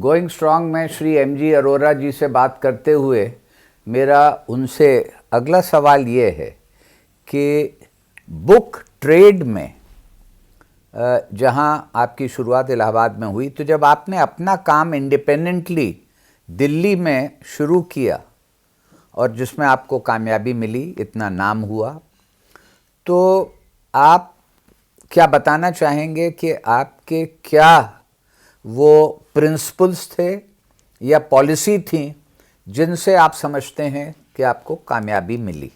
Going strong में Shri MG Arora जी से बात करते हुए मेरा उनसे अगला सवाल ये है कि बुक ट्रेड में जहां आपकी शुरुआत इलाहाबाद में हुई, तो जब आपने अपना काम इंडिपेंडेंटली दिल्ली में शुरू किया और जिसमें आपको कामयाबी मिली, इतना नाम हुआ, तो आप क्या बताना चाहेंगे कि आपके क्या वो प्रिंसिपल्स थे या पॉलिसी थी जिनसे आप समझते हैं कि आपको कामयाबी मिली?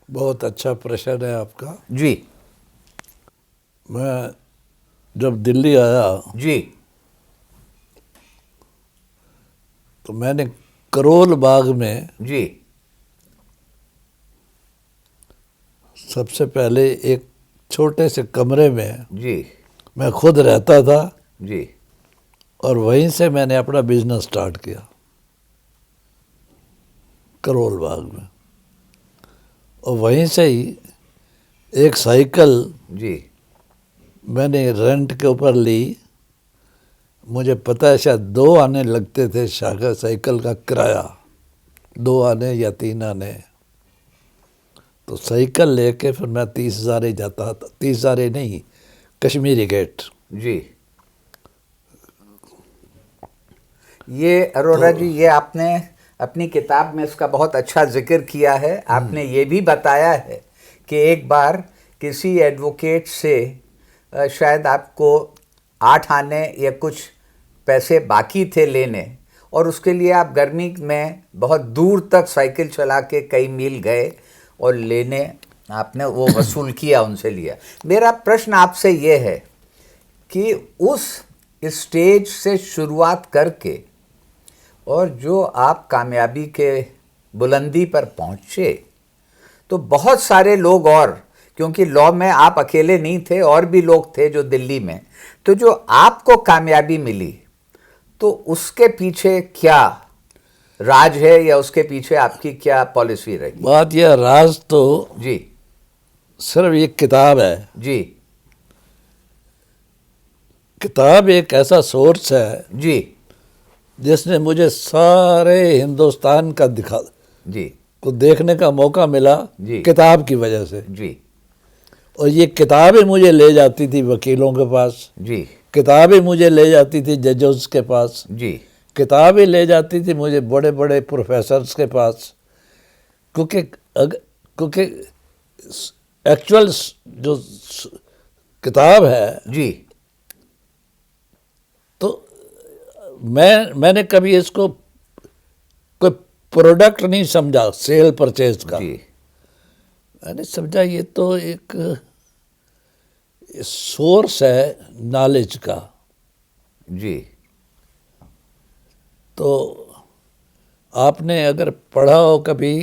बहुत अच्छा प्रश्न है आपका जी। मैं जब दिल्ली आया जी। तो मैंने करोल बाग में जी। सबसे पहले एक छोटे से कमरे में जी। मैं खुद रहता था जी। और वहीं से मैंने अपना बिजनेस स्टार्ट किया करोल बाग में। और वहीं से ही एक साइकिल जी। मैंने रेंट के ऊपर ली। मुझे पता है शायद 2 आने लगते थे शाखा साइकिल का किराया, 2 आने या 3 आने। तो साइकिल लेके फिर मैं 30,000 ही जाता था, 30,000 ही नहीं, कश्मीरी गेट। जी। ये अरोरा जी, ये आपने अपनी किताब में इसका बहुत अच्छा जिक्र किया है। आपने ये भी बताया है कि एक बार किसी एडवोकेट से शायद आपको 8 आने या कुछ पैसे बाकी थे लेने, और उसके लिए आप गर्मी में बहुत दूर तक साइकिल चला के कई मील गए और लेने आपने वो वसूल किया, उनसे लिया। मेरा प्रश्न आपसे ये है कि उस स्टेज से शुरुआत करके और जो आप कामयाबी के बुलंदी पर पहुंचे, तो बहुत सारे लोग, और क्योंकि लॉ में आप अकेले नहीं थे, और भी लोग थे जो दिल्ली में, तो जो आपको कामयाबी मिली, तो उसके पीछे क्या राज है या उसके पीछे आपकी क्या पॉलिसी रही? बात यह, राज तो जी। सिर्फ एक किताब है। जी। किताब एक ऐसा सोर्स है जी। जिसने मुझे सारे हिंदुस्तान का जी। को देखने का मौका मिला जी। किताब की वजह से। जी। और ये किताबें मुझे ले जाती थी वकीलों के पास, जी। किताबें मुझे ले जाती थी जजेस के पास, जी। किताबें ले जाती थी मुझे बड़े बड़े प्रोफेसर्स के पास, क्योंकि एक्चुअल जो किताब है, जी। तो मैंने कभी इसको कोई प्रोडक्ट नहीं समझा सेल परचेज का। जी। मैंने समझा ये तो एक सोर्स है नॉलेज का। जी। तो आपने अगर पढ़ा हो कभी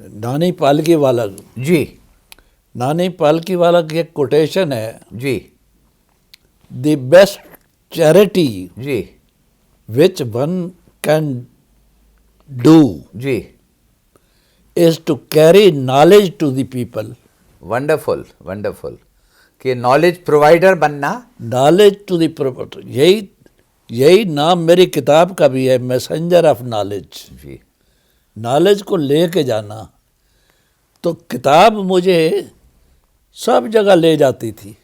नानी पालकी वाला, जी। नानी पालकी वाला की एक कोटेशन है, जी। द बेस्ट चैरिटी जी। विच वन कैन डू जी। Is to carry knowledge to the people. Wonderful, wonderful, कि नॉलेज प्रोवाइडर बनना। नॉलेज टू द पीपल, यही नाम मेरी किताब का भी है, मैसेंजर ऑफ नॉलेज। जी। नॉलेज को लेके जाना। तो किताब मुझे सब जगह ले जाती थी।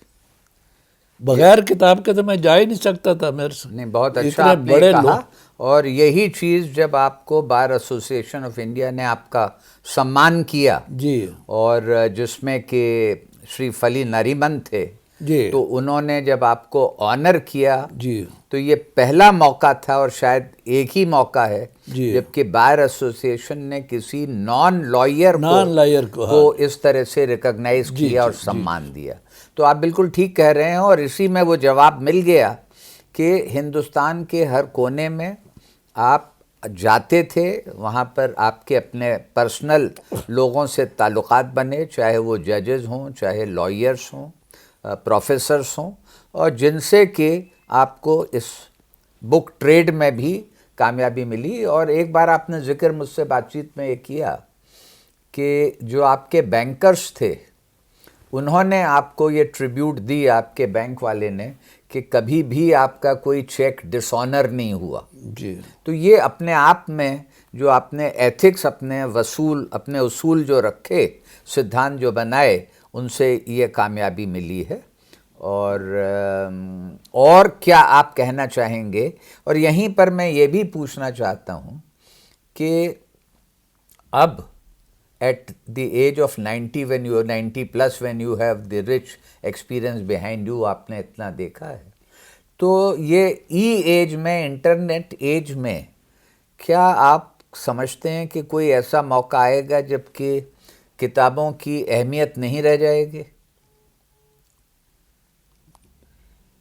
बगैर किताब के तो मैं जा ही नहीं सकता था। मेरे से नहीं, बहुत अच्छा इतने आपने बड़े कहा। लोग। और यही चीज़ जब आपको बार एसोसिएशन ऑफ इंडिया ने आपका सम्मान किया, जी और जिसमें कि श्री फली नरीमन थे, जी तो उन्होंने जब आपको ऑनर किया, जी तो ये पहला मौका था और शायद एक ही मौका है जी जबकि बार एसोसिएशन ने किसी नॉन लॉयर को को इस तरह से रिकॉग्नाइज किया और सम्मान दिया। तो आप बिल्कुल ठीक कह रहे हैं, और इसी में वो जवाब मिल गया कि हिंदुस्तान के हर कोने में आप जाते थे, वहाँ पर आपके अपने पर्सनल लोगों से ताल्लुकात बने, चाहे वो जजेस हों, चाहे लॉयर्स हों, प्रोफेसर्स हों, और जिनसे कि आपको इस बुक ट्रेड में भी कामयाबी मिली। और एक बार आपने जिक्र मुझसे बातचीत में ये किया कि जो आपके बैंकर्स थे उन्होंने आपको ये ट्रिब्यूट दी, आपके बैंक वाले ने, कि कभी भी आपका कोई चेक डिसऑनर नहीं हुआ। जी। तो ये अपने आप में जो आपने एथिक्स, अपने उसूल जो रखे, सिद्धांत जो बनाए, उनसे ये कामयाबी मिली है। और क्या आप कहना चाहेंगे? और यहीं पर मैं ये भी पूछना चाहता हूँ कि अब at the age of 90, when you are 90 plus, when you have the rich experience behind you, आपने इतना देखा है, तो ये एज में, इंटरनेट एज में, क्या आप समझते हैं कि कोई ऐसा मौका आएगा जबकि किताबों की अहमियत नहीं रह जाएगी?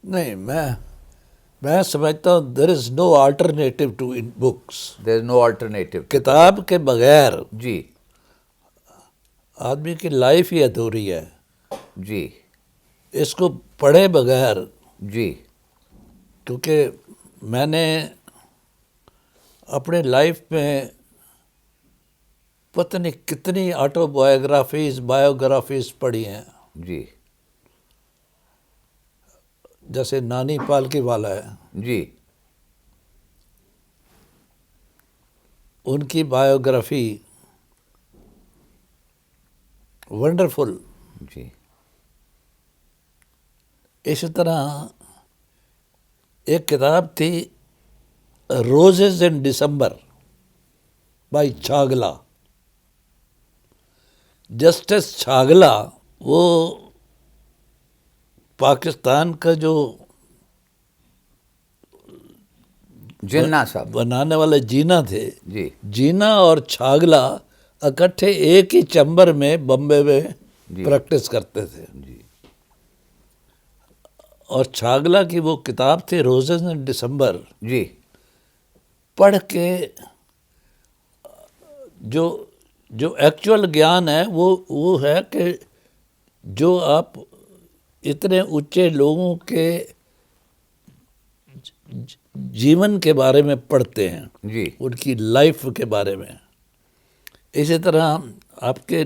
नहीं, मैं समझता हूँ there is no alternative to in books. There is no alternative. किताब के बगैर जी आदमी की लाइफ ही अधूरी है। जी। इसको पढ़े बगैर, जी। क्योंकि मैंने अपने लाइफ में पता नहीं कितनी बायोग्राफीज पढ़ी हैं। जी। जैसे नानी पालकी वाला है, जी। उनकी बायोग्राफी वंडरफुल। जी। इसी तरह एक किताब थी रोजेज इन दिसंबर बाय छागला। जस्टिस छागला वो पाकिस्तान का जो जिन्ना साहब बनाने वाले जीना थे, जी। जीना और छागला इकट्ठे एक ही चैम्बर में बम्बे में प्रैक्टिस करते थे। जी। और छागला की वो किताब थी रोजेज इन दिसंबर। जी। पढ़ के जो एक्चुअल ज्ञान है वो है कि जो आप इतने ऊंचे लोगों के जीवन के बारे में पढ़ते हैं, जी। उनकी लाइफ के बारे में। इसी तरह आपके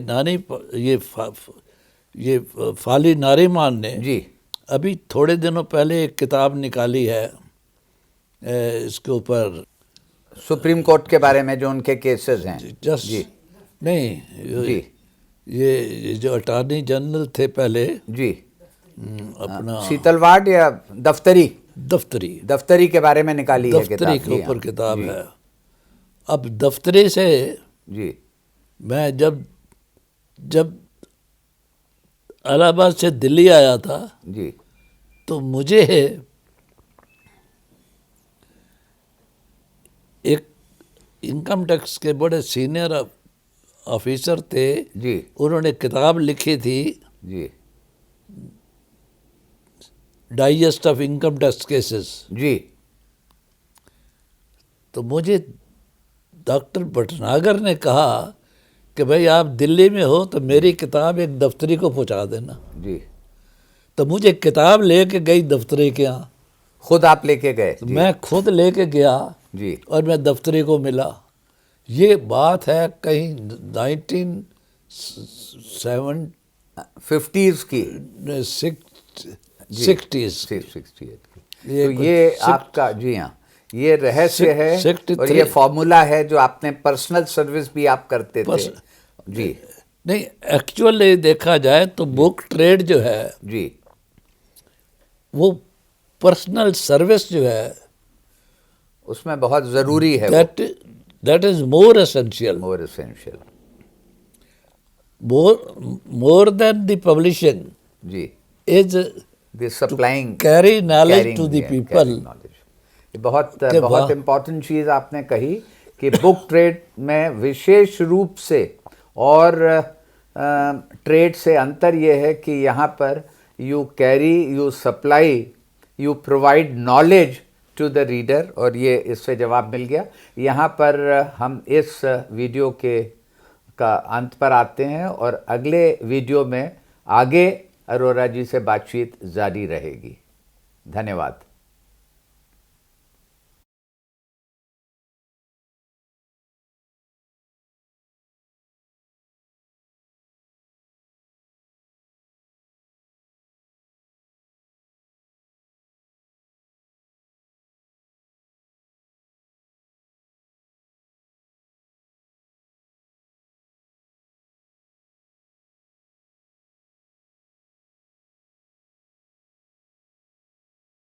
ये फाली नारीमान ने जी अभी थोड़े दिनों पहले एक किताब निकाली है इसके ऊपर, सुप्रीम कोर्ट के बारे में जो उनके केसेस हैं। जस्ट जी। नहीं, जी। ये जो अटॉर्नी जनरल थे पहले, जी। अपना शीतलवाड़ या दफ्तरी के बारे में निकाली है किताब। दफ्तरी के ऊपर किताब है। अब दफ्तरी से जी मैं जब इलाहाबाद से दिल्ली आया था, जी तो मुझे एक इनकम टैक्स के बड़े सीनियर ऑफिसर थे जी उन्होंने किताब लिखी थी, जी digest of income tax cases. जी। तो मुझे डॉक्टर भटनागर ने कहा कि भाई आप दिल्ली में हो तो मेरी किताब एक दफ्तरी को पहुंचा देना। जी। तो मुझे किताब लेके गई दफ्तरी के यहाँ। खुद आप लेके गए? तो मैं खुद लेके गया जी। और मैं दफ्तरी को मिला। ये बात है कहीं 50s की, 60s। 68 की। तो ये आपका, जी हाँ, ये रहस्य है 63 और ये फॉर्मूला है जो आपने पर्सनल सर्विस भी आप करते थे। जी। नहीं, एक्चुअली देखा जाए तो बुक ट्रेड जो है जी वो पर्सनल सर्विस जो है उसमें बहुत ज़रूरी है। That is more essential, more than the publishing जी is the supplying, carry knowledge to the people. बहुत इम्पॉर्टेंट चीज़ आपने कही कि बुक ट्रेड में विशेष रूप से और ट्रेड से अंतर ये है कि यहाँ पर you carry, you supply, you provide knowledge to the reader, और ये इससे जवाब मिल गया। यहाँ पर हम इस वीडियो का अंत पर आते हैं और अगले वीडियो में आगे अरोरा जी से बातचीत जारी रहेगी। धन्यवाद।